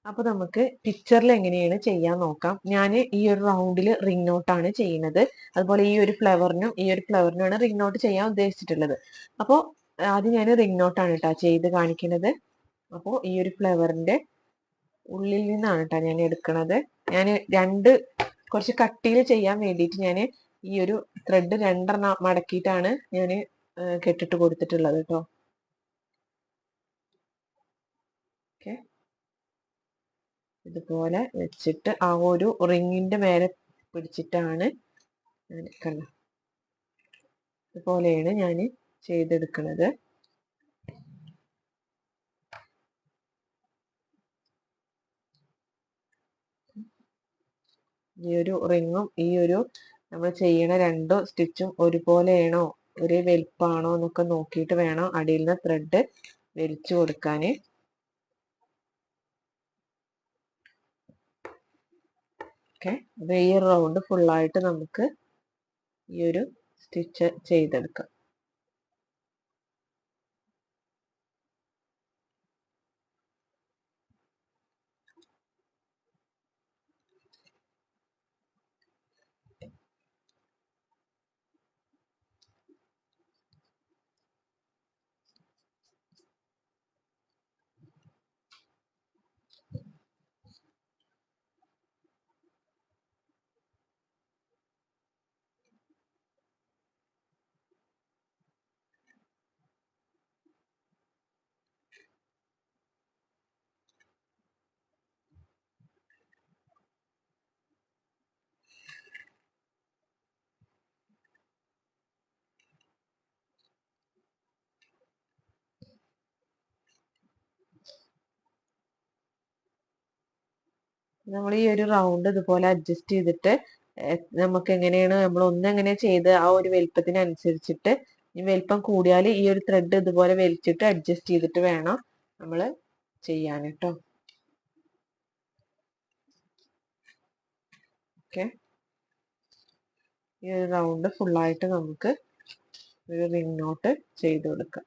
അപ്പൊ നമുക്ക് പിക്ചറിൽ എങ്ങനെയാണ് ചെയ്യാൻ നോക്കാം. ഞാൻ ഈ ഒരു റൗണ്ടിൽ റിംഗ് നോട്ടാണ് ചെയ്യുന്നത്. അതുപോലെ ഈ ഒരു ഫ്ലവറിനുമാണ് റിംഗ് നോട്ട് ചെയ്യാൻ ഉദ്ദേശിച്ചിട്ടുള്ളത്. അപ്പോൾ ആദ്യം ഞാൻ റിംഗ് നോട്ടാണ് കേട്ടോ ചെയ്ത് കാണിക്കുന്നത്. അപ്പോൾ ഈ ഒരു ഫ്ലവറിന്റെ ഉള്ളിൽ നിന്നാണ് കേട്ടോ ഞാൻ എടുക്കുന്നത്. ഞാൻ കുറച്ച് കട്ടിയിൽ ചെയ്യാൻ വേണ്ടിയിട്ട് ഞാൻ ഈ ഒരു ത്രെഡ് 2 മടക്കിയിട്ടാണ് ഞാൻ കെട്ടിട്ട് കൊടുത്തിട്ടുള്ളത് കേട്ടോ. ഓക്കെ, ഇതുപോലെ വെച്ചിട്ട് ആ ഒരു റിങ്ങിന്റെ മേലെ പിടിച്ചിട്ടാണ് ഞാൻ കണ്ടത്. ഇതുപോലെയാണ് ഞാൻ ചെയ്തെടുക്കുന്നത്. ഈ ഒരു റിങ്ങും ഈ ഒരു നമ്മൾ ചെയ്യണ 2 സ്റ്റിച്ചും ഒരുപോലെയാണോ, ഒരേ വലിപ്പാണോ എന്നൊക്കെ നോക്കിയിട്ട് വേണം അടിയിൽ നിന്ന് ത്രെഡ് വലിച്ചു കൊടുക്കാൻ. ഓക്കെ, അപ്പൊ ഈ റൗണ്ട് ഫുള്ളായിട്ട് നമുക്ക് ഈ ഒരു സ്റ്റിച്ച് ചെയ്തെടുക്കാം. നമ്മൾ ഈ ഒരു റൗണ്ട് ഇതുപോലെ അഡ്ജസ്റ്റ് ചെയ്തിട്ട് നമുക്ക് എങ്ങനെയാണ് നമ്മൾ ഒന്നെങ്ങനെ ചെയ്ത് ആ ഒരു വലിപ്പത്തിനനുസരിച്ചിട്ട്, ഈ വലിപ്പം കൂടിയാൽ ഈ ഒരു ത്രെഡ് ഇതുപോലെ വലിച്ചിട്ട് അഡ്ജസ്റ്റ് ചെയ്തിട്ട് വേണം നമ്മൾ ചെയ്യാൻ കേട്ടോ. ഓക്കെ, ഈ ഒരു റൗണ്ട് ഫുള്ളായിട്ട് നമുക്ക് ഒരു റിംഗ് നോട്ട് ചെയ്ത് കൊടുക്കാം.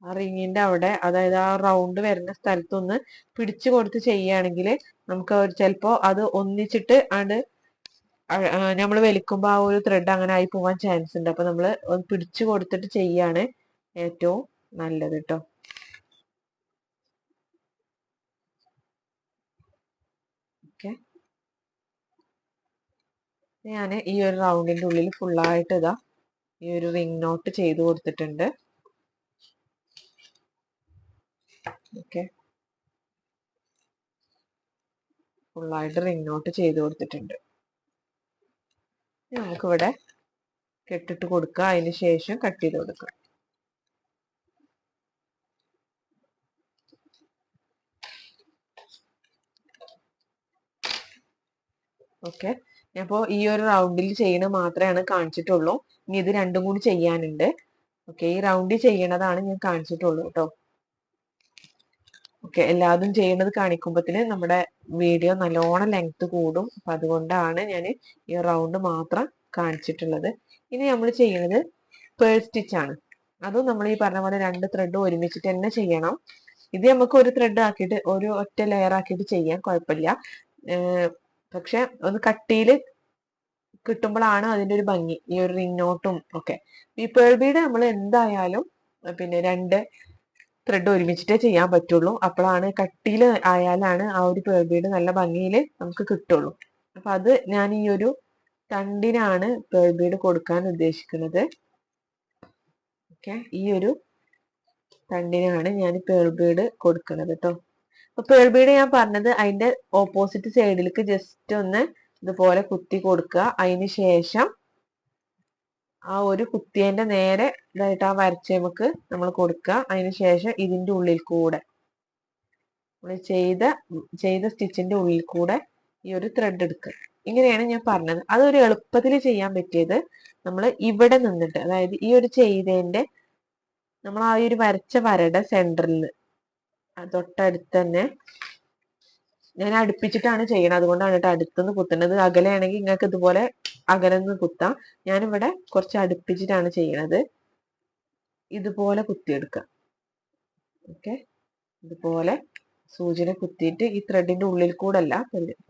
ആ റിങ്ങിന്റെ അവിടെ, അതായത് ആ റൗണ്ട് വരുന്ന സ്ഥലത്തൊന്ന് പിടിച്ചു കൊടുത്ത് ചെയ്യുകയാണെങ്കിൽ നമുക്ക് ചിലപ്പോ അത് ഒന്നിച്ചിട്ട് നമ്മൾ വലിക്കുമ്പോൾ ആ ഒരു ത്രെഡ് അങ്ങനെ ആയി പോവാൻ ചാൻസ് ഉണ്ട്. അപ്പൊ നമ്മൾ ഒന്ന് പിടിച്ചു കൊടുത്തിട്ട് ചെയ്യാണ് ഏറ്റവും നല്ലത് കേട്ടോ. ഓക്കെ, ഞാൻ ഈ ഒരു റൗണ്ടിന്റെ ഉള്ളിൽ ഫുള്ളായിട്ട് ഇതാ ഈ ഒരു റിംഗ് നോട്ട് ചെയ്ത് കൊടുത്തിട്ടുണ്ട്. ഓക്കെ, ഫുള്ളായിട്ട് റിംഗ് നോട്ട് ചെയ്ത് കൊടുത്തിട്ടുണ്ട്. നമുക്കിവിടെ കെട്ടിട്ട് കൊടുക്കുക, അതിന് ശേഷം കട്ട് ചെയ്ത് കൊടുക്കുക. ഓക്കെ, അപ്പോൾ ഈ ഒരു റൗണ്ടിൽ ചെയ്യണ മാത്രമാണ് കാണിച്ചിട്ടുള്ളൂ. ഇനി ഇത് രണ്ടും കൂടി ചെയ്യാനുണ്ട്. ഓക്കെ, ഈ റൗണ്ടിൽ ചെയ്യണതാണ് ഞാൻ കാണിച്ചിട്ടുള്ളൂ കേട്ടോ. ഓക്കെ, എല്ലാതും ചെയ്യണത് കാണിക്കുമ്പോഴത്തേന് നമ്മുടെ വീഡിയോ നല്ലോണം ലെങ്ത് കൂടും. അപ്പൊ അതുകൊണ്ടാണ് ഞാൻ ഈ റൗണ്ട് മാത്രം കാണിച്ചിട്ടുള്ളത്. ഇനി നമ്മൾ ചെയ്യുന്നത് പേൾ സ്റ്റിച്ച് ആണ്. അതും നമ്മൾ ഈ പറഞ്ഞ പോലെ 2 ത്രെഡ് ഒരുമിച്ചിട്ട് തന്നെ ചെയ്യണം. ഇത് നമുക്ക് ഒരു ത്രെഡ് ആക്കിയിട്ട് ഒരു ഒറ്റ ലെയർ ആക്കിയിട്ട് ചെയ്യാൻ കുഴപ്പമില്ല. പക്ഷെ ഒന്ന് കട്ടിയിൽ കിട്ടുമ്പോഴാണ് അതിന്റെ ഒരു ഭംഗി, ഈ ഒരു റിംഗ് നോട്ടും ഒക്കെ. ഈ പേൾ ബീഡ് നമ്മൾ എന്തായാലും പിന്നെ 2 ത്രെഡ് ഒരുമിച്ചിട്ടേ ചെയ്യാൻ പറ്റുള്ളൂ. അപ്പോഴാണ് കട്ടിയിൽ ആയാലാണ് ആ ഒരു പേൾ ബീഡ് നല്ല ഭംഗിയിൽ നമുക്ക് കിട്ടുള്ളൂ. അപ്പൊ അത് ഞാൻ ഈ ഒരു തണ്ടിനാണ് പേൾ ബീഡ് കൊടുക്കാൻ ഉദ്ദേശിക്കുന്നത്. ഓക്കെ, ഈ ഒരു തണ്ടിനാണ് ഞാൻ പേൾ ബീഡ് കൊടുക്കുന്നത് കേട്ടോ. അപ്പൊ പേൾ ബീഡ് ഞാൻ പറഞ്ഞത് അതിന്റെ ഓപ്പോസിറ്റ് സൈഡിലേക്ക് ജസ്റ്റ് ഒന്ന് ഇതുപോലെ കുത്തി കൊടുക്കുക. അതിന് ശേഷം ആ ഒരു കുത്തിയതിന്റെ നേരെ ഇതായിട്ട് ആ വരച്ചേമക്ക് നമ്മൾ കൊടുക്കുക. അതിന് ശേഷം ഇതിന്റെ ഉള്ളിൽ കൂടെ നമ്മൾ ചെയ്ത സ്റ്റിച്ചിന്റെ ഉള്ളിൽ കൂടെ ഈ ഒരു ത്രെഡ് എടുക്കുക. ഇങ്ങനെയാണ് ഞാൻ പറഞ്ഞത്. അതൊരു എളുപ്പത്തിൽ ചെയ്യാൻ പറ്റിയത് നമ്മൾ ഇവിടെ നിന്നിട്ട്, അതായത് ഈ ഒരു ചെയ്തതിന്റെ നമ്മൾ ആ ഒരു വരച്ച വരയുടെ സെന്ററിൽ തൊട്ടടുത്ത് തന്നെ ഞാൻ അടുപ്പിച്ചിട്ടാണ് ചെയ്യണത്, അതുകൊണ്ടാണ് കേട്ടോ അടുത്തുനിന്ന് കുത്തുന്നത്. അകലെയാണെങ്കിൽ നിങ്ങൾക്ക് ഇതുപോലെ അകലെന്ന് കുത്താം. ഞാനിവിടെ കുറച്ച് അടുപ്പിച്ചിട്ടാണ് ചെയ്യണത്. ഇതുപോലെ കുത്തിയെടുക്കാം. ഓക്കെ, ഇതുപോലെ സൂചിനെ കുത്തിയിട്ട് ഈ ത്രെഡിന്റെ ഉള്ളിൽ കൂടെ അല്ല,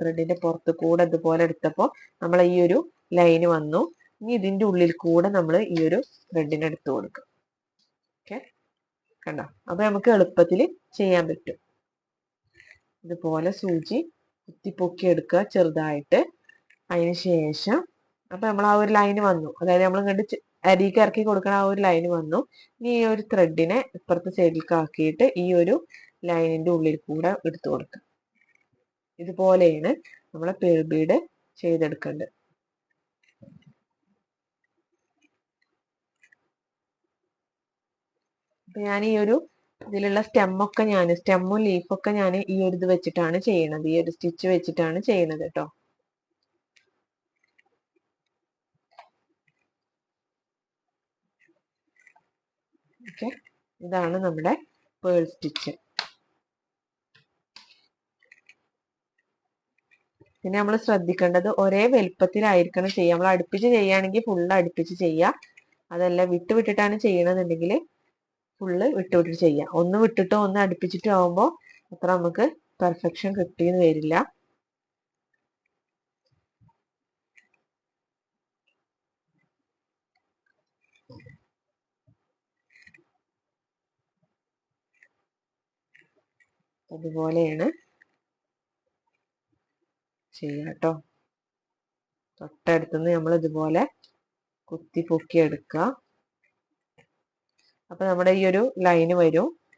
ത്രെഡിന്റെ പുറത്ത് കൂടെ ഇതുപോലെ എടുത്തപ്പോൾ നമ്മൾ ഈ ഒരു ലൈന് വന്നു. ഇനി ഇതിന്റെ ഉള്ളിൽ കൂടെ നമ്മൾ ഈ ഒരു ത്രെഡിനെ എടുത്തു കൊടുക്കും. ഓക്കെ, കണ്ടോ? അപ്പൊ നമുക്ക് എളുപ്പത്തിൽ ചെയ്യാൻ പറ്റും. ഇതുപോലെ സൂചി കുത്തിപ്പൊക്കി എടുക്കുക ചെറുതായിട്ട്. അതിന് ശേഷം അപ്പൊ നമ്മൾ ആ ഒരു ലൈന് വന്നു, അതായത് നമ്മൾ ഇങ്ങോട്ട് അരിക്ക് ഇറക്കി കൊടുക്കുന്ന ആ ഒരു ലൈന് വന്നു. ഇനി ഈ ഒരു ത്രെഡിനെ ഇപ്പുറത്തെ സൈഡിലേക്ക് ആക്കിയിട്ട് ഈ ഒരു ലൈനിന്റെ ഉള്ളിൽ കൂടെ എടുത്തു കൊടുക്കുക. ഇതുപോലെയാണ് നമ്മളെ പേൾ ബീഡ് ചെയ്തെടുക്കേണ്ടത്. അപ്പൊ ഞാൻ ഈ ഒരു ഇതിലുള്ള സ്റ്റെമ്മും ലീഫൊക്കെ ഞാൻ ഈ ഒരു ഇത് വെച്ചിട്ടാണ് ചെയ്യണത്, ഈ ഒരു സ്റ്റിച്ച് വെച്ചിട്ടാണ് ചെയ്യണത് കേട്ടോ. ഓക്കെ, ഇതാണ് നമ്മുടെ പേൾ സ്റ്റിച്ച്. പിന്നെ നമ്മൾ ശ്രദ്ധിക്കേണ്ടത് ഒരേ വലുപ്പത്തിലായിരിക്കണം ചെയ്യുക. നമ്മൾ അടുപ്പിച്ച് ചെയ്യുകയാണെങ്കിൽ ഫുള്ള് അടുപ്പിച്ച് ചെയ്യുക. അതല്ല വിട്ടിട്ടാണ് ചെയ്യണമെന്നുണ്ടെങ്കിൽ ഫുള്ള് വിട്ടിട്ട് ചെയ്യാം. ഒന്ന് വിട്ടിട്ടോ ഒന്ന് അടുപ്പിച്ചിട്ടോ ആവുമ്പോൾ അത്ര നമുക്ക് പെർഫെക്ഷൻ കിട്ടിയെന്ന് വരില്ല. അതുപോലെയാണ് ചെയ്യുക കേട്ടോ. തൊട്ടടുത്തുനിന്ന് നമ്മൾ ഇതുപോലെ കുത്തി പൊക്കി എടുക്കുക. അപ്പൊ നമ്മുടെ ഈ ഒരു ലൈന് വരും.